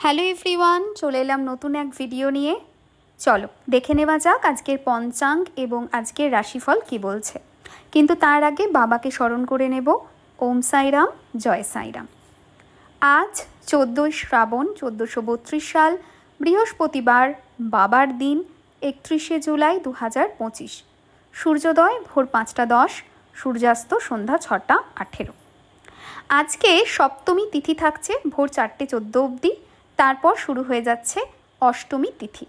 Hello everyone, চলে এলাম নতুন এক ভিডিও নিয়ে। চলো দেখে নেওয়া যাক আজকের পঞ্চাঙ্গ এবং আজকের রাশিফল কি বলছে। কিন্তু তার আগে বাবাকে স্মরণ করে নেব। ওম সাইরাম, জয় সাইরাম। আজ 14 শ্রাবণ 1432 সাল, বৃহস্পতিবার, বাবার দিন, 31 জুলাই 2025। সূর্যোদয় ভোর 5টা 10, সূর্যাস্ত সন্ধ্যা 6টা 18। আজকে সপ্তমী তিথি থাকছে ভোর 4টে 14 অবধি, তারপর শুরু হয়ে যাচ্ছে অষ্টমী তিথি।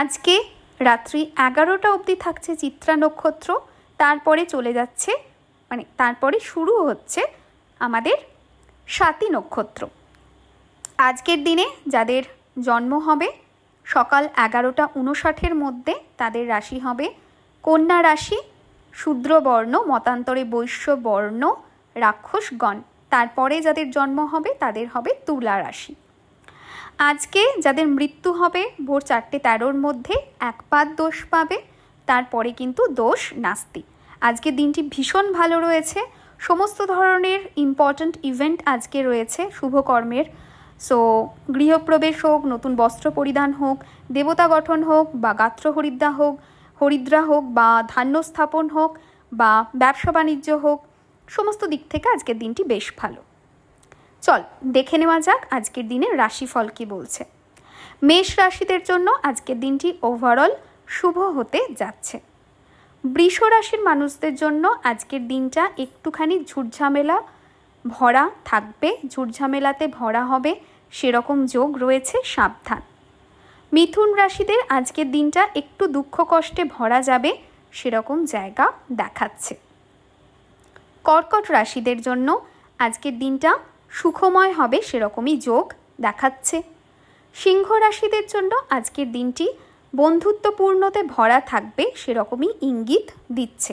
আজকে রাত্রি 11টা অবধি থাকছে চিত্রা নক্ষত্র, তারপরে চলে যাচ্ছে তারপরে শুরু হচ্ছে আমাদের স্বাতী নক্ষত্র। আজকের দিনে যাদের জন্ম হবে সকাল 11টা 59 মধ্যে, তাদের রাশি হবে কন্যা রাশি, শূদ্রবর্ণ, মতান্তরে বৈশ্য বর্ণ, রাক্ষসগণ। তারপরে যাদের জন্ম হবে তাদের হবে তুলা রাশি। আজকে যাদের মৃত্যু হবে ভোর 4টে 13 মধ্যে, একপাত দোষ পাবে, তারপরে কিন্তু দোষ নাস্তি। আজকের দিনটি ভীষণ ভালো রয়েছে। সমস্ত ধরনের ইম্পর্ট্যান্ট ইভেন্ট আজকে রয়েছে শুভকর্মের। সো গৃহপ্রবেশ হোক, নতুন বস্ত্র পরিধান হোক, দেবতা গঠন হোক, বা গাত্র হরিদ্রা হোক, বা ধান্য স্থাপন হোক, বা ব্যবসা বাণিজ্য হোক, সমস্ত দিক থেকে আজকের দিনটি বেশ ভালো। চল দেখে নেওয়া যাক আজকের দিনের রাশিফল কি বলছে। মেষ রাশিদের জন্য আজকের দিনটি ওভারঅল শুভ হতে যাচ্ছে। বৃষ রাশির মানুষদের জন্য আজকের দিনটা একটুখানি ঝুটঝামেলা ভরা থাকবে, ঝুটঝামেলাতে ভরা হবে সেরকম যোগ রয়েছে, সাবধান। মিথুন রাশিদের আজকের দিনটা একটু দুঃখ কষ্টে ভরা যাবে সেরকম জায়গা দেখাচ্ছে। কর্কট রাশিদের জন্য আজকের দিনটা সুখময় হবে সেরকমই যোগ দেখাচ্ছে। সিংহ রাশিদের জন্য আজকের দিনটি বন্ধুত্বপূর্ণতে ভরা থাকবে সেরকমই ইঙ্গিত দিচ্ছে।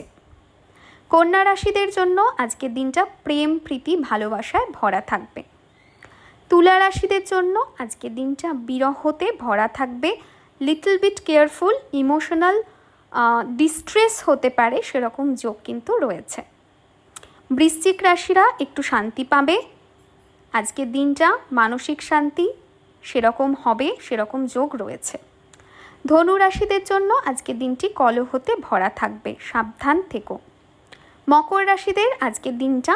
কন্যা রাশিদের জন্য আজকের দিনটা প্রেম, প্রীতি, ভালোবাসায় ভরা থাকবে। তুলা রাশিদের জন্য আজকের দিনটা বিরহতে ভরা থাকবে, little bit careful, emotional distress হতে পারে সেরকম যোগ কিন্তু রয়েছে। বৃশ্চিক রাশিরা একটু শান্তি পাবে আজকের দিনটা, মানসিক শান্তি সেরকম হবে সেরকম যোগ রয়েছে। ধনু রাশিদের জন্য আজকের দিনটি কলহতে ভরা থাকবে, সাবধান থেকো। মকর রাশিদের আজকের দিনটা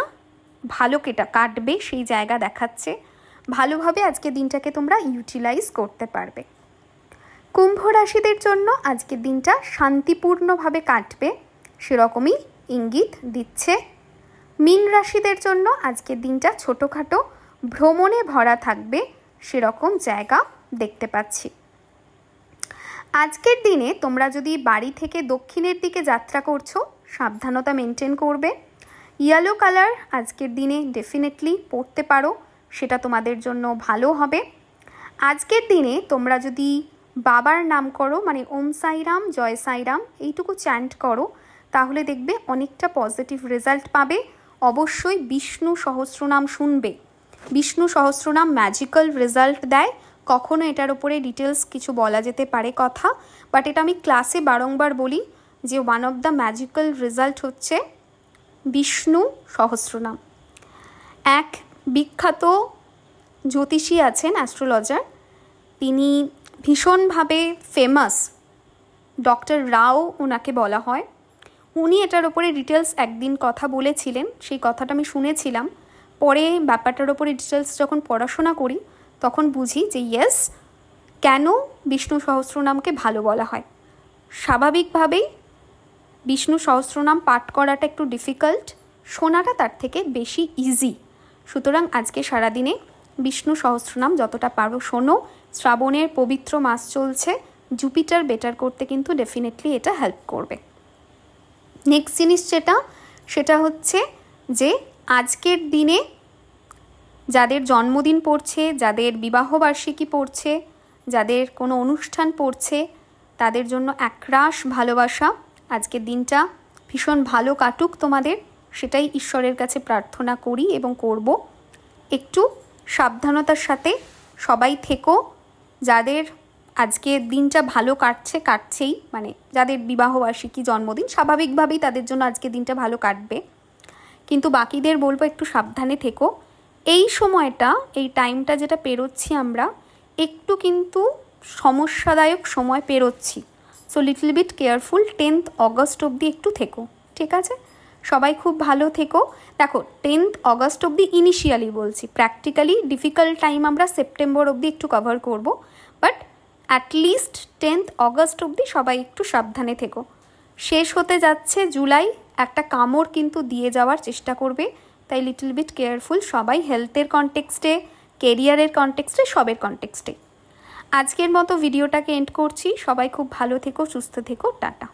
ভালো কাটবে সেই জায়গা দেখাচ্ছে, ভালোভাবে আজকের দিনটাকে তোমরা ইউটিলাইজ করতে পারবে। কুম্ভ রাশিদের জন্য আজকের দিনটা শান্তিপূর্ণভাবে কাটবে সেরকমই ইঙ্গিত দিচ্ছে। মীন রাশিদের জন্য আজকের দিনটা ছোটোখাটো ভ্রমণে ভরা থাকবে সেরকম জায়গা দেখতে পাচ্ছি। আজকের দিনে তোমরা যদি বাড়ি থেকে দক্ষিণের দিকে যাত্রা করছো, সাবধানতা মেনটেন করবে। ইয়েলো কালার আজকের দিনে ডেফিনেটলি পরতে পারো, সেটা তোমাদের জন্য ভালো হবে। আজকের দিনে তোমরা যদি বাবার নাম করো, ওম সাইরাম, জয় সাইরাম এইটুকু চ্যান্ট করো, তাহলে দেখবে অনেকটা পজিটিভ রেজাল্ট পাবে। অবশ্যই বিষ্ণু সহস্রনাম শুনবে। বিষ্ণু সহস্রনাম ম্যাজিক্যাল রেজাল্ট দেয়। কখনো এটার উপরে ডিটেলস কিছু বলা যেতে পারে কথা, বাট এটা আমি ক্লাসে বারংবার বলি যে one of the magical result হচ্ছে বিষ্ণু সহস্রনাম। এক বিখ্যাত জ্যোতিষী আছেন, অ্যাস্ট্রোলজার, তিনি ভীষণভাবে ফেমাস, ডক্টর রাও ওনাকে বলা হয়। উনি এটার ওপরে ডিটেলস একদিন কথা বলেছিলেন, সেই কথাটা আমি শুনেছিলাম। পরে ব্যাপারটার ওপরে ডিটেলস যখন পড়াশোনা করি তখন বুঝি যে ইয়েস, কেন বিষ্ণু সহস্রনামকে ভালো বলা হয়। স্বাভাবিকভাবেই বিষ্ণু সহস্রনাম পাঠ করাটা একটু ডিফিকাল্ট, শোনাটা তার থেকে বেশি ইজি। সুতরাং আজকে সারাদিনে বিষ্ণু সহস্রনাম যতটা পারো শোনো। শ্রাবণের পবিত্র মাস চলছে, জুপিটার বেটার করতে কিন্তু ডেফিনেটলি এটা হেল্প করবে। নেক্সট জিনিস সেটা হচ্ছে যে আজকের দিনে যাদের জন্মদিন পড়ছে, যাদের বিবাহবার্ষিকী পড়ছে, যাদের কোনো অনুষ্ঠান পড়ছে, তাদের জন্য একরাশ ভালোবাসা। আজকের দিনটা ভীষণ ভালো কাটুক তোমাদের, সেটাই ঈশ্বরের কাছে প্রার্থনা করি এবং করব। একটু সাবধানতার সাথে সবাই থেকো। যাদের আজকে দিনটা ভালো কাটছেই, যাদের বিবাহবার্ষিকী, জন্মদিন, স্বাভাবিকভাবেই তাদের জন্য আজকে দিনটা ভালো কাটবে, কিন্তু বাকিদের বলবো একটু সাবধানে থেকো। এই সময়টা, এই টাইমটা যেটা পেরোচ্ছি আমরা, একটু কিন্তু সমস্যাদায়ক সময় পেরোচ্ছি। So little bit careful. 10th August অবধি একটু থেকো, ঠিক আছে? সবাই খুব ভালো থেকো। দেখো 10th অগস্ট অবধি ইনিশিয়ালি বলছি, প্র্যাকটিক্যালি ডিফিকাল্ট টাইম আমরা সেপ্টেম্বর অবধি একটু কভার করব, বাট অ্যাটলিস্ট 10th অগস্ট অবধি সবাই একটু সাবধানে থেকো। শেষ হতে যাচ্ছে জুলাই, একটা কামড় কিন্তু দিয়ে যাওয়ার চেষ্টা করবে, তাই লিটল বিট কেয়ারফুল সবাই, হেলথের কনটেক্সটে, কেরিয়ারের কনটেক্সটে, সবের কনটেক্সটে। আজকের মতো ভিডিওটাকে এন্ড করছি। সবাই খুব ভালো থেকো, সুস্থ থেকো, টাটা।